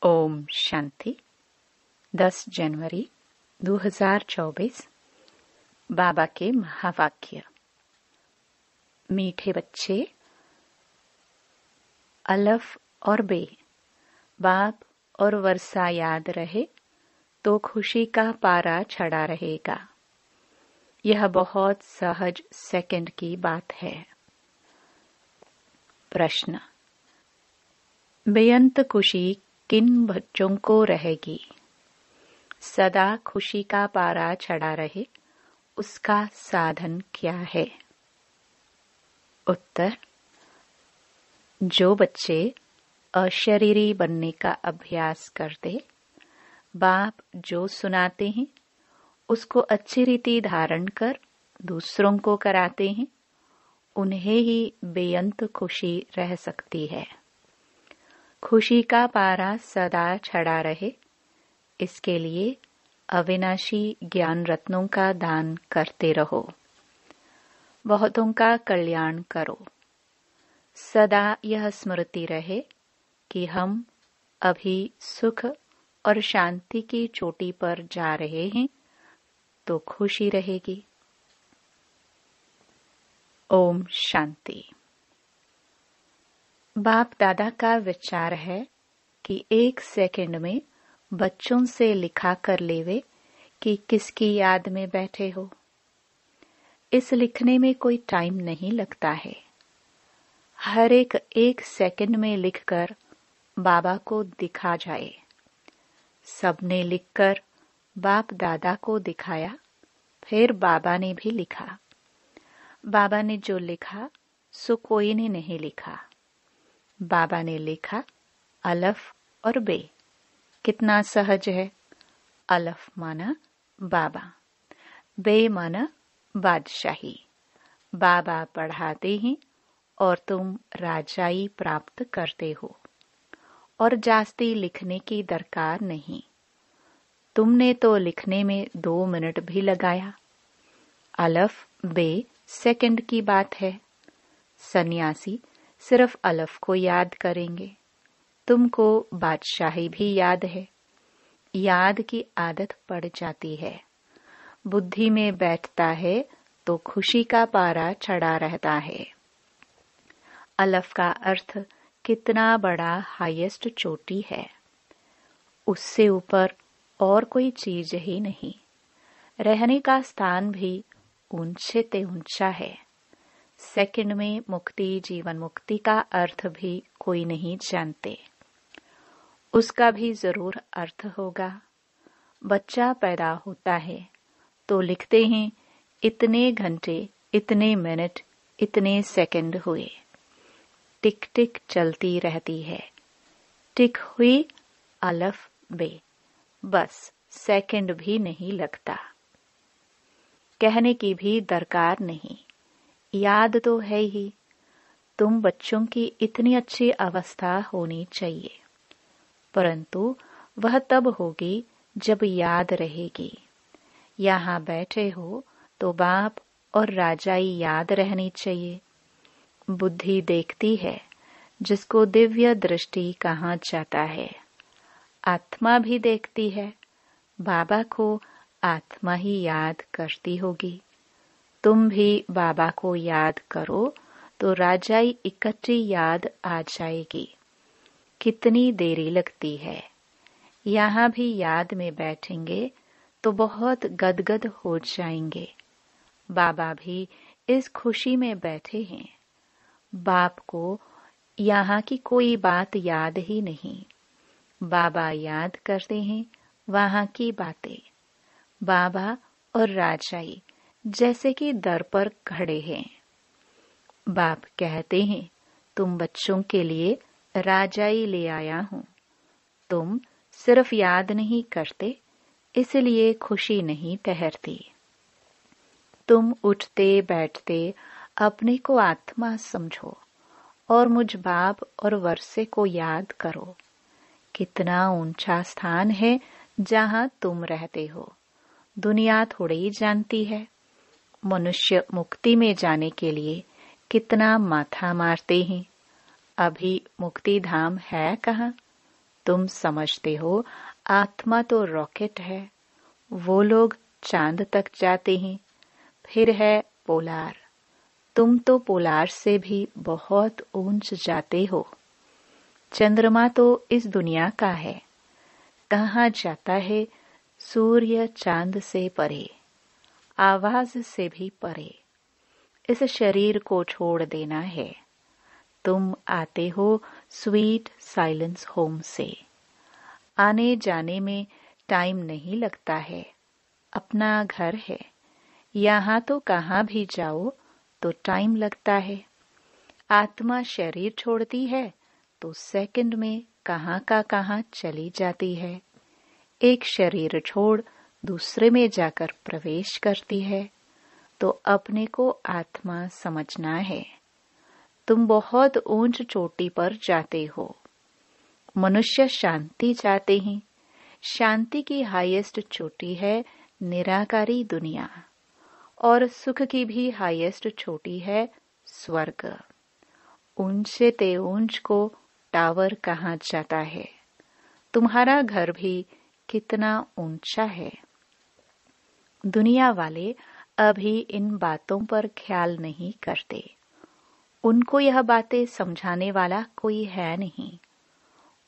ओम शांति। 10 जनवरी 2024। बाबा के महावाक्य। मीठे बच्चे, अलफ और बे, बाप और वर्षा याद रहे तो खुशी का पारा चढ़ा रहेगा। यह बहुत सहज सेकंड की बात है। प्रश्न: बेअंत खुशी किन बच्चों को रहेगी? सदा खुशी का पारा चढ़ा रहे उसका साधन क्या है? उत्तर: जो बच्चे अशरीरी बनने का अभ्यास करते, बाप जो सुनाते हैं उसको अच्छी रीति धारण कर दूसरों को कराते हैं, उन्हें ही बेअंत खुशी रह सकती है। खुशी का पारा सदा चढ़ा रहे, इसके लिए अविनाशी ज्ञान रत्नों का दान करते रहो। बहुतों का कल्याण करो। सदा यह स्मृति रहे कि हम अभी सुख और शांति की चोटी पर जा रहे हैं, तो खुशी रहेगी। ओम शांति। बाप दादा का विचार है कि 1 सेकंड में बच्चों से लिखा कर लेवे कि किसकी याद में बैठे हो। इस लिखने में कोई टाइम नहीं लगता है। हर एक 1 सेकंड में लिखकर बाबा को दिखा जाए। सबने लिखकर बाप दादा को दिखाया, फिर बाबा ने भी लिखा। बाबा ने जो लिखा सो कोई ने नहीं लिखा। बाबा ने लिखा अलफ और बे। कितना सहज है। अलफ माना बाबा, बे माना बादशाही। बाबा पढ़ाते हैं और तुम राजाई प्राप्त करते हो, और जास्ती लिखने की दरकार नहीं। तुमने तो लिखने में 2 मिनट भी लगाया। अलफ बे सेकंड की बात है। सन्यासी सिर्फ अलफ को याद करेंगे। तुमको बादशाही भी याद है। याद की आदत पड़ जाती है, बुद्धि में बैठता है तो खुशी का पारा चढ़ा रहता है। अलफ का अर्थ कितना बड़ा हाईएस्ट चोटी है। उससे ऊपर और कोई चीज ही नहीं। रहने का स्थान भी ऊंचे ते ऊंचा है। सेकंड में मुक्ति, जीवन मुक्ति का अर्थ भी कोई नहीं जानते। उसका भी जरूर अर्थ होगा। बच्चा पैदा होता है तो लिखते हैं इतने घंटे, इतने मिनट, इतने सेकंड हुए। टिक टिक चलती रहती है। टिक हुई अलफ बे, बस सेकंड भी नहीं लगता। कहने की भी दरकार नहीं। याद तो है ही। तुम बच्चों की इतनी अच्छी अवस्था होनी चाहिए, परंतु वह तब होगी जब याद रहेगी। यहाँ बैठे हो तो बाप और राजाई याद रहनी चाहिए। बुद्धि देखती है जिसको दिव्य दृष्टि कहाँ जाता है। आत्मा भी देखती है, बाबा को आत्मा ही याद करती होगी। तुम भी बाबा को याद करो तो राजाई इकट्ठी याद आ जाएगी। कितनी देरी लगती है। यहाँ भी याद में बैठेंगे तो बहुत गदगद हो जाएंगे। बाबा भी इस खुशी में बैठे हैं। बाप को यहाँ की कोई बात याद ही नहीं। बाबा याद करते हैं वहाँ की बातें। बाबा और राजाई जैसे कि दर पर खड़े हैं। बाप कहते हैं तुम बच्चों के लिए राजाई ले आया हूं। तुम सिर्फ याद नहीं करते, इसलिए खुशी नहीं ठहरती। तुम उठते बैठते अपने को आत्मा समझो और मुझ बाप और वर्षे को याद करो। कितना ऊंचा स्थान है जहां तुम रहते हो। दुनिया थोड़ी जानती है। मनुष्य मुक्ति में जाने के लिए कितना माथा मारते हैं। अभी मुक्ति धाम है कहाँ? तुम समझते हो आत्मा तो रॉकेट है, वो लोग चांद तक जाते हैं। फिर है पोलार, तुम तो पोलार से भी बहुत ऊंच जाते हो। चंद्रमा तो इस दुनिया का है, कहाँ जाता है सूर्य चांद से परे, आवाज से भी परे। इस शरीर को छोड़ देना है। तुम आते हो स्वीट साइलेंस होम से। आने जाने में टाइम नहीं लगता है, अपना घर है। यहाँ तो कहाँ भी जाओ तो टाइम लगता है। आत्मा शरीर छोड़ती है तो सेकंड में कहाँ का कहाँ चली जाती है। एक शरीर छोड़ दूसरे में जाकर प्रवेश करती है। तो अपने को आत्मा समझना है। तुम बहुत ऊंच चोटी पर जाते हो। मनुष्य शांति चाहते हैं। शांति की हाईएस्ट चोटी है निराकारी दुनिया, और सुख की भी हाईएस्ट चोटी है स्वर्ग। ऊंचे ते ऊंच को टावर कहाँ जाता है। तुम्हारा घर भी कितना ऊंचा है। दुनिया वाले अभी इन बातों पर ख्याल नहीं करते। उनको यह बातें समझाने वाला कोई है नहीं।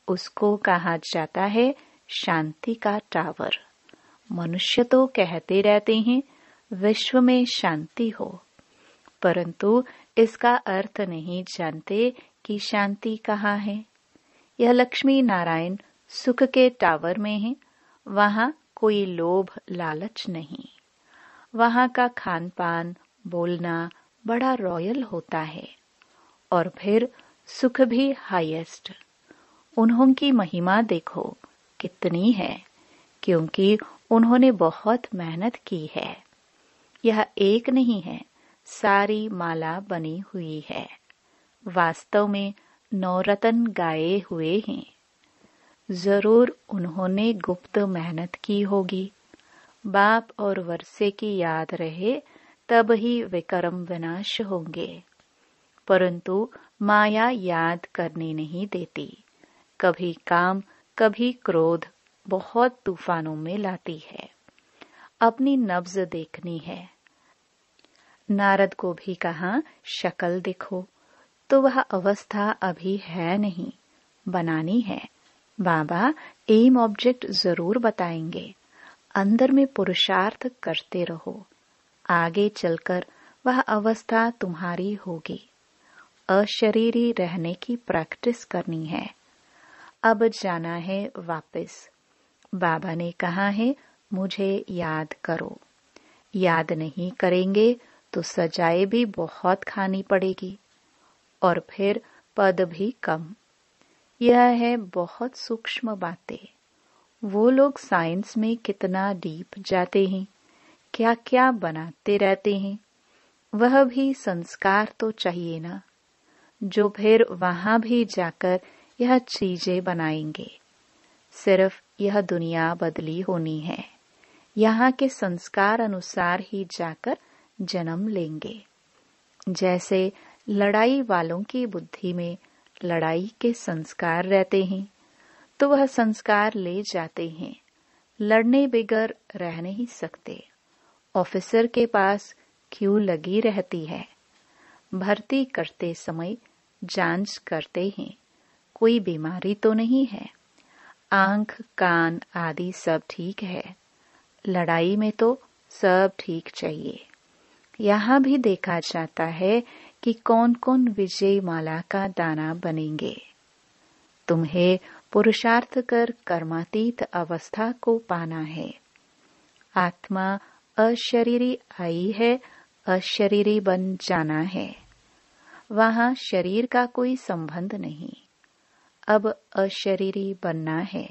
उसको कहा जाता है शांति का टावर। मनुष्य तो कहते रहते हैं विश्व में शांति हो, परंतु इसका अर्थ नहीं जानते कि शांति कहाँ है। यह लक्ष्मी नारायण सुख के टावर में है। वहाँ कोई लोभ लालच नहीं। वहाँ का खान पान बोलना बड़ा रॉयल होता है, और फिर सुख भी हाईएस्ट। उन्हों की महिमा देखो कितनी है, क्योंकि उन्होंने बहुत मेहनत की है। यह एक नहीं है, सारी माला बनी हुई है। वास्तव में 9 रत्न गाए हुए हैं। जरूर उन्होंने गुप्त मेहनत की होगी। बाप और वर्षे की याद रहे तब ही विक्रम विनाश होंगे, परंतु माया याद करने नहीं देती। कभी काम कभी क्रोध बहुत तूफानों में लाती है। अपनी नब्ज देखनी है। नारद को भी कहा शक्ल देखो, तो वह अवस्था अभी है नहीं, बनानी है। बाबा एम ऑब्जेक्ट जरूर बताएंगे। अंदर में पुरुषार्थ करते रहो, आगे चलकर वह अवस्था तुम्हारी होगी। अशरीरी रहने की प्रैक्टिस करनी है। अब जाना है वापस। बाबा ने कहा है मुझे याद करो। याद नहीं करेंगे तो सजाएं भी बहुत खानी पड़ेगी, और फिर पद भी कम। यह है बहुत सूक्ष्म बातें। वो लोग साइंस में कितना डीप जाते हैं, क्या क्या बनाते रहते हैं। वह भी संस्कार तो चाहिए ना, जो फिर वहां भी जाकर यह चीजें बनाएंगे। सिर्फ यह दुनिया बदली होनी है। यहाँ के संस्कार अनुसार ही जाकर जन्म लेंगे। जैसे लड़ाई वालों की बुद्धि में लड़ाई के संस्कार रहते हैं, तो वह संस्कार ले जाते हैं। लड़ने बगैर रह नहीं सकते। ऑफिसर के पास क्यू लगी रहती है। भर्ती करते समय जांच करते हैं कोई बीमारी तो नहीं है। आंख कान आदि सब ठीक है। लड़ाई में तो सब ठीक चाहिए। यहाँ भी देखा जाता है कि कौन कौन विजय माला का दाना बनेंगे। तुम्हें पुरुषार्थ कर कर्मातीत अवस्था को पाना है। आत्मा अशरीरी आई है, अशरीरी बन जाना है। वहाँ शरीर का कोई संबंध नहीं। अब अशरीरी बनना है।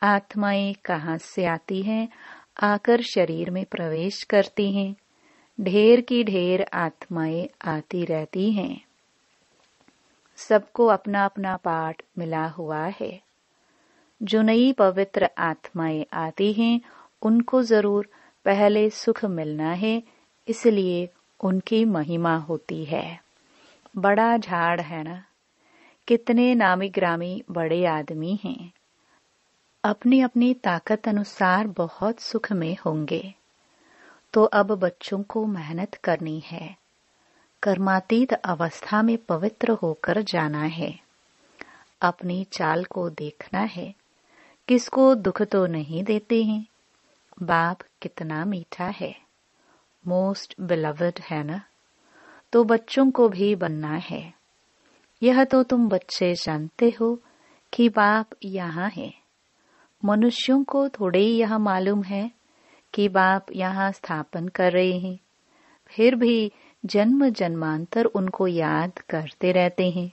आत्माएं कहाँ से आती हैं, आकर शरीर में प्रवेश करती हैं। ढेर की ढेर आत्माएं आती रहती हैं। सबको अपना अपना पाठ मिला हुआ है। जो नई पवित्र आत्माएं आती हैं, उनको जरूर पहले सुख मिलना है, इसलिए उनकी महिमा होती है। बड़ा झाड़ है ना, कितने नामी ग्रामी बड़े आदमी हैं, अपनी अपनी ताकत अनुसार बहुत सुख में होंगे। तो अब बच्चों को मेहनत करनी है, कर्मातीत अवस्था में पवित्र होकर जाना है। अपनी चाल को देखना है, किसको दुख तो नहीं देते हैं। बाप कितना मीठा है, मोस्ट बिलवड है ना। तो बच्चों को भी बनना है। यह तो तुम बच्चे जानते हो कि बाप यहाँ है। मनुष्यों को थोड़े ही यह मालूम है कि बाप यहाँ स्थापन कर रहे हैं। फिर भी जन्म जन्मांतर उनको याद करते रहते हैं।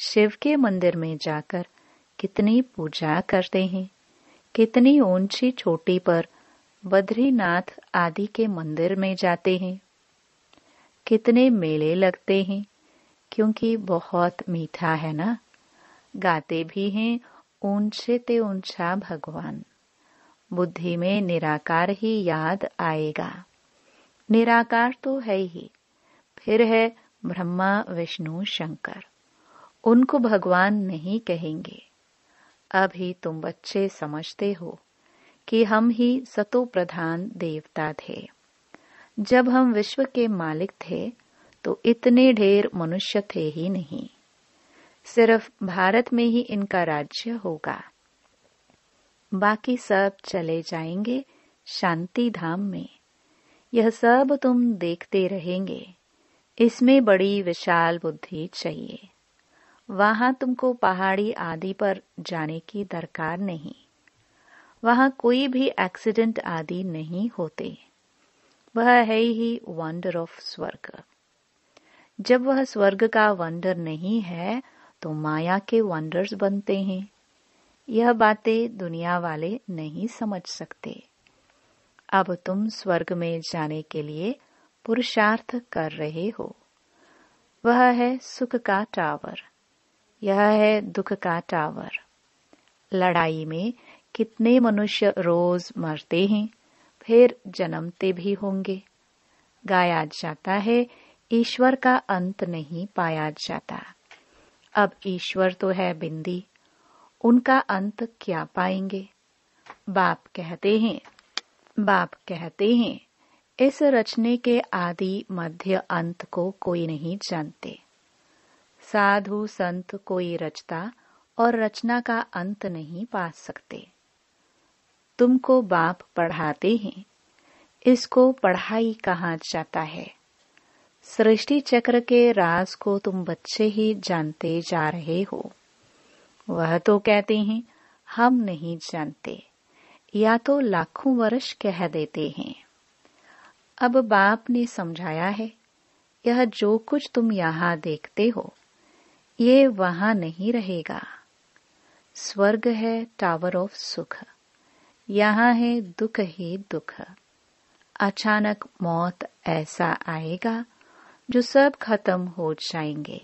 शिव के मंदिर में जाकर कितनी पूजा करते हैं, कितनी ऊंची चोटी पर बद्रीनाथ आदि के मंदिर में जाते हैं। कितने मेले लगते हैं, क्योंकि बहुत मीठा है ना। गाते भी हैं ऊंचे ते ऊंचा भगवान। बुद्धि में निराकार ही याद आएगा। निराकार तो है ही, फिर है ब्रह्मा विष्णु शंकर। उनको भगवान नहीं कहेंगे। अभी तुम बच्चे समझते हो कि हम ही सतो प्रधान देवता थे। जब हम विश्व के मालिक थे तो इतने ढेर मनुष्य थे ही नहीं। सिर्फ भारत में ही इनका राज्य होगा, बाकी सब चले जाएंगे शांति धाम में। यह सब तुम देखते रहेंगे। इसमें बड़ी विशाल बुद्धि चाहिए। वहां तुमको पहाड़ी आदि पर जाने की दरकार नहीं। वहां कोई भी एक्सीडेंट आदि नहीं होते। वह है ही वंडर ऑफ स्वर्ग। जब वह स्वर्ग का वंडर नहीं है तो माया के वंडर्स बनते हैं। यह बातें दुनिया वाले नहीं समझ सकते। अब तुम स्वर्ग में जाने के लिए पुरुषार्थ कर रहे हो। वह है सुख का टावर, यह है दुख का टावर। लड़ाई में कितने मनुष्य रोज मरते हैं, फिर जन्मते भी होंगे। गाया जाता है ईश्वर का अंत नहीं पाया जाता। अब ईश्वर तो है बिंदी, उनका अंत क्या पाएंगे। बाप कहते हैं इस रचने के आदि मध्य अंत को कोई नहीं जानते। साधु संत कोई रचता और रचना का अंत नहीं पा सकते। तुमको बाप पढ़ाते हैं, इसको पढ़ाई कहा जाता है। सृष्टि चक्र के राज को तुम बच्चे ही जानते जा रहे हो। वह तो कहते हैं हम नहीं जानते, या तो लाखों वर्ष कह देते हैं। अब बाप ने समझाया है, यह जो कुछ तुम यहाँ देखते हो ये वहां नहीं रहेगा। स्वर्ग है टावर ऑफ सुख, यहाँ है दुख ही दुख। अचानक मौत ऐसा आएगा जो सब खत्म हो जाएंगे।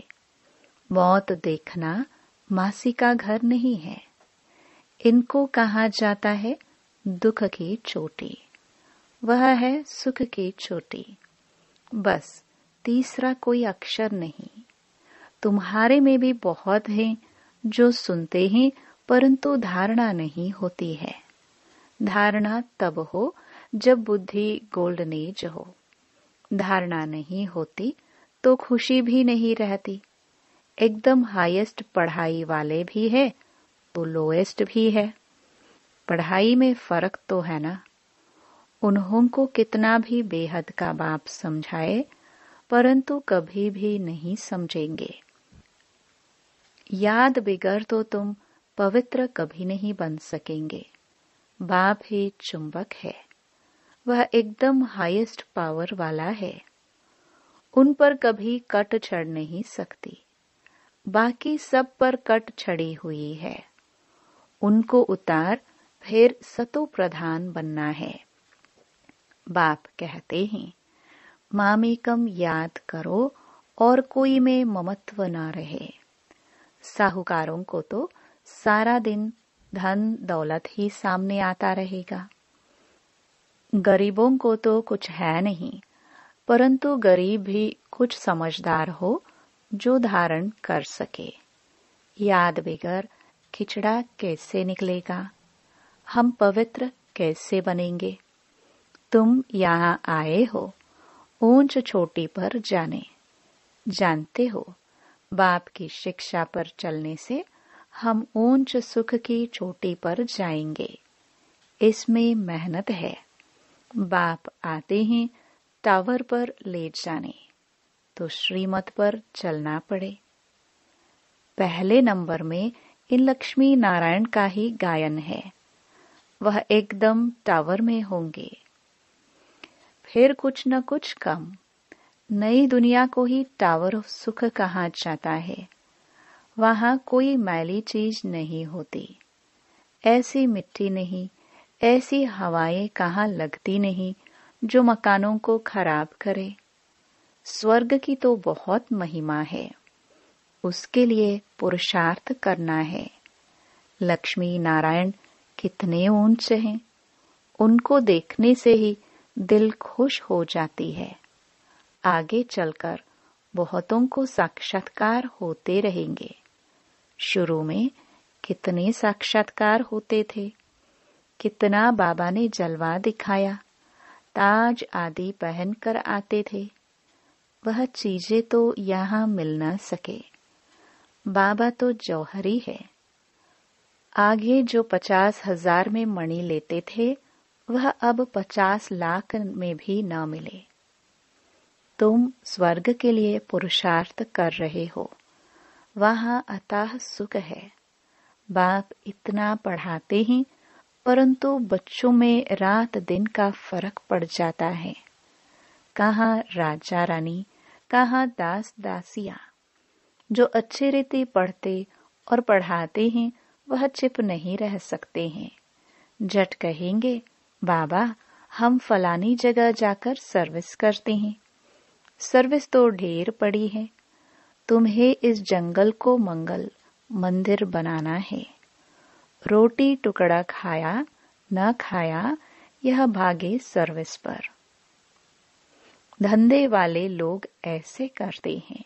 मौत देखना मासी का घर नहीं है। इनको कहा जाता है दुख की चोटी, वह है सुख की चोटी। बस तीसरा कोई अक्षर नहीं। तुम्हारे में भी बहुत हैं जो सुनते हैं परंतु धारणा नहीं होती है। धारणा तब हो जब बुद्धि गोल्डन एज हो। धारणा नहीं होती तो खुशी भी नहीं रहती। एकदम हाईएस्ट पढ़ाई वाले भी है तो लोएस्ट भी है। पढ़ाई में फर्क तो है ना। उन्हों को कितना भी बेहद का बाप समझाए परंतु कभी भी नहीं समझेंगे। याद बिगर तो तुम पवित्र कभी नहीं बन सकेंगे। बाप ही चुंबक है, वह एकदम हाईएस्ट पावर वाला है। उन पर कभी कट चढ़ नहीं सकती। बाकी सब पर कट चढ़ी हुई है। उनको उतार फिर सतो प्रधान बनना है। बाप कहते हैं मामेकम याद करो और कोई में ममत्व न रहे। साहूकारों को तो सारा दिन धन दौलत ही सामने आता रहेगा। गरीबों को तो कुछ है नहीं, परंतु गरीब भी कुछ समझदार हो जो धारण कर सके। याद बगैर खिचड़ा कैसे निकलेगा? हम पवित्र कैसे बनेंगे? तुम यहाँ आए हो ऊंच चोटी पर जाने। जानते हो, बाप की शिक्षा पर चलने से हम ऊंच सुख की चोटी पर जाएंगे। इसमें मेहनत है। बाप आते ही टावर पर ले जाने, तो श्रीमत पर चलना पड़े। पहले नंबर में इन लक्ष्मी नारायण का ही गायन है। वह एकदम टावर में होंगे। फिर कुछ न कुछ कम। नई दुनिया को ही टावर ऑफ सुख कहा जाता है। वहां कोई मैली चीज नहीं होती। ऐसी मिट्टी नहीं, ऐसी हवाएं कहाँ लगती नहीं जो मकानों को खराब करे। स्वर्ग की तो बहुत महिमा है। उसके लिए पुरुषार्थ करना है। लक्ष्मी नारायण कितने ऊंचे हैं। उनको देखने से ही दिल खुश हो जाती है। आगे चलकर बहुतों को साक्षात्कार होते रहेंगे। शुरू में कितने साक्षात्कार होते थे। कितना बाबा ने जलवा दिखाया। ताज आदि पहनकर आते थे। वह चीजें तो यहाँ मिल न सके। बाबा तो जौहरी है। आगे जो 50,000 में मणि लेते थे, वह अब 50 लाख में भी न मिले। तुम स्वर्ग के लिए पुरुषार्थ कर रहे हो। वहां अथाह सुख है। बाप इतना पढ़ाते ही, परंतु बच्चों में रात दिन का फर्क पड़ जाता है। कहाँ राजा रानी, कहाँ दास दासियां। जो अच्छी रीति पढ़ते और पढ़ाते हैं, वह चिप नहीं रह सकते हैं। झट कहेंगे, बाबा हम फलानी जगह जाकर सर्विस करते हैं। सर्विस तो ढेर पड़ी है। तुम्हें इस जंगल को मंगल मंदिर बनाना है। रोटी टुकड़ा खाया न खाया, यह भागे सर्विस पर। धंधे वाले लोग ऐसे करते हैं।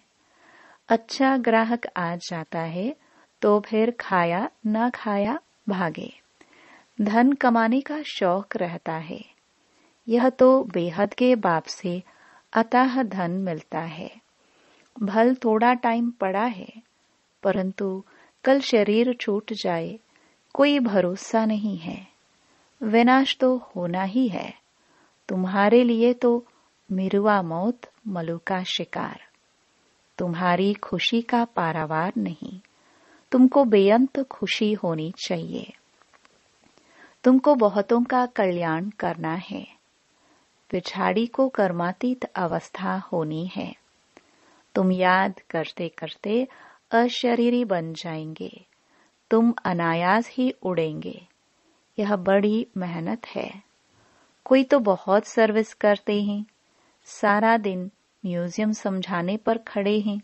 अच्छा ग्राहक आ जाता है तो फिर खाया न खाया भागे। धन कमाने का शौक रहता है। यह तो बेहद के बाप से अतः धन मिलता है। भल थोड़ा टाइम पड़ा है, परंतु कल शरीर छूट जाए कोई भरोसा नहीं है। विनाश तो होना ही है। तुम्हारे लिए तो मिरुआ मौत, मलु का शिकार। तुम्हारी खुशी का पारावार नहीं। तुमको बेअंत खुशी होनी चाहिए। तुमको बहुतों का कल्याण करना है। पिछाड़ी को कर्मातीत अवस्था होनी है। तुम याद करते करते अशरीरी बन जाएंगे। तुम अनायास ही उड़ेंगे। यह बड़ी मेहनत है। कोई तो बहुत सर्विस करते हैं। सारा दिन म्यूजियम समझाने पर खड़े हैं।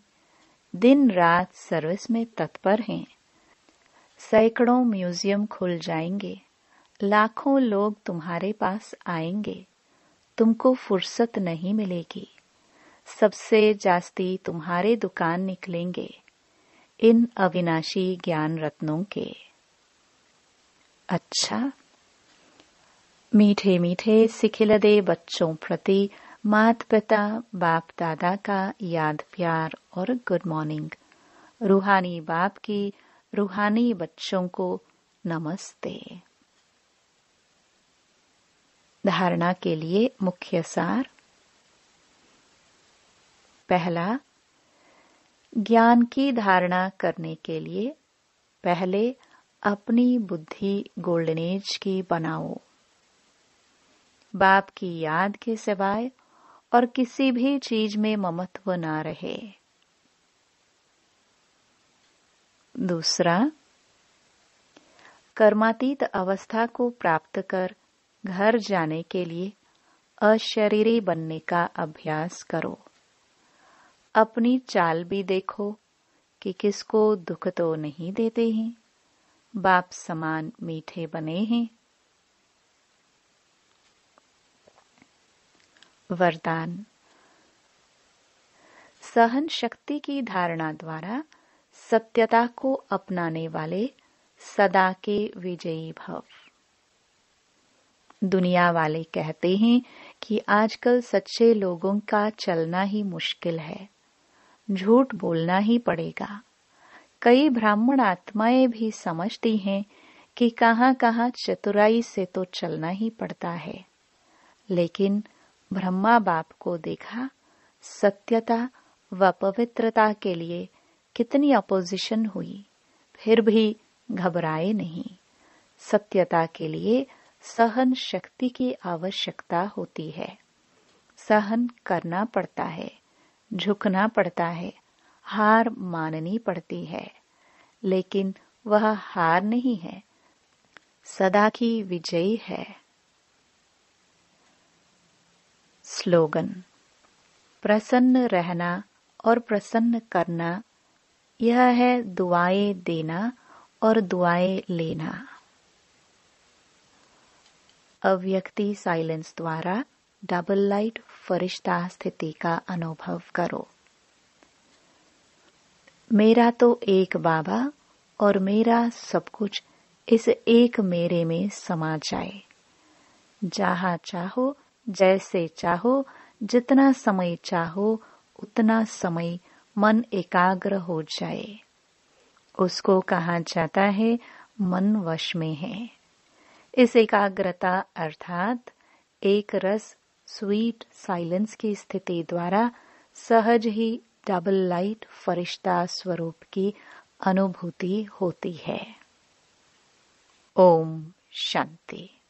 दिन रात सर्विस में तत्पर हैं। सैकड़ों म्यूजियम खुल जाएंगे। लाखों लोग तुम्हारे पास आएंगे। तुमको फुर्सत नहीं मिलेगी। सबसे जास्ती तुम्हारे दुकान निकलेंगे इन अविनाशी ज्ञान रत्नों के। अच्छा, मीठे मीठे सिखिलदे बच्चों प्रति मात पिता बाप दादा का याद प्यार और गुड मॉर्निंग। रूहानी बाप की रूहानी बच्चों को नमस्ते। धारणा के लिए मुख्य सार। पहला, ज्ञान की धारणा करने के लिए पहले अपनी बुद्धि गोल्डन एज की बनाओ। बाप की याद के सिवाय और किसी भी चीज में ममत्व ना रहे। दूसरा, कर्मातीत अवस्था को प्राप्त कर घर जाने के लिए अशरीरी बनने का अभ्यास करो। अपनी चाल भी देखो कि किसको दुख तो नहीं देते हैं। बाप समान मीठे बने हैं। वरदान। सहन शक्ति की धारणा द्वारा सत्यता को अपनाने वाले सदा के विजयी भव। दुनिया वाले कहते हैं कि आजकल सच्चे लोगों का चलना ही मुश्किल है, झूठ बोलना ही पड़ेगा। कई ब्राह्मण आत्माएं भी समझती हैं कि कहां-कहां चतुराई से तो चलना ही पड़ता है। लेकिन ब्रह्मा बाप को देखा, सत्यता व पवित्रता के लिए कितनी अपोजिशन हुई, फिर भी घबराए नहीं। सत्यता के लिए सहन शक्ति की आवश्यकता होती है। सहन करना पड़ता है, झुकना पड़ता है, हार माननी पड़ती है। लेकिन वह हार नहीं है, सदा की विजयी है। स्लोगन: प्रसन्न रहना और प्रसन्न करना, यह है दुआएं देना और दुआएं लेना। अव्यक्ति साइलेंस द्वारा डबल लाइट फरिश्ता स्थिति का अनुभव करो। मेरा तो एक बाबा और मेरा सब कुछ इस एक मेरे में समा जाए। जहां चाहो, जैसे चाहो, जितना समय चाहो, उतना समय मन एकाग्र हो जाए। उसको कहा जाता है मन वश में है। इस एकाग्रता अर्थात एक रस स्वीट साइलेंस की स्थिति द्वारा सहज ही डबल लाइट फरिश्ता स्वरूप की अनुभूति होती है। ओम शांति।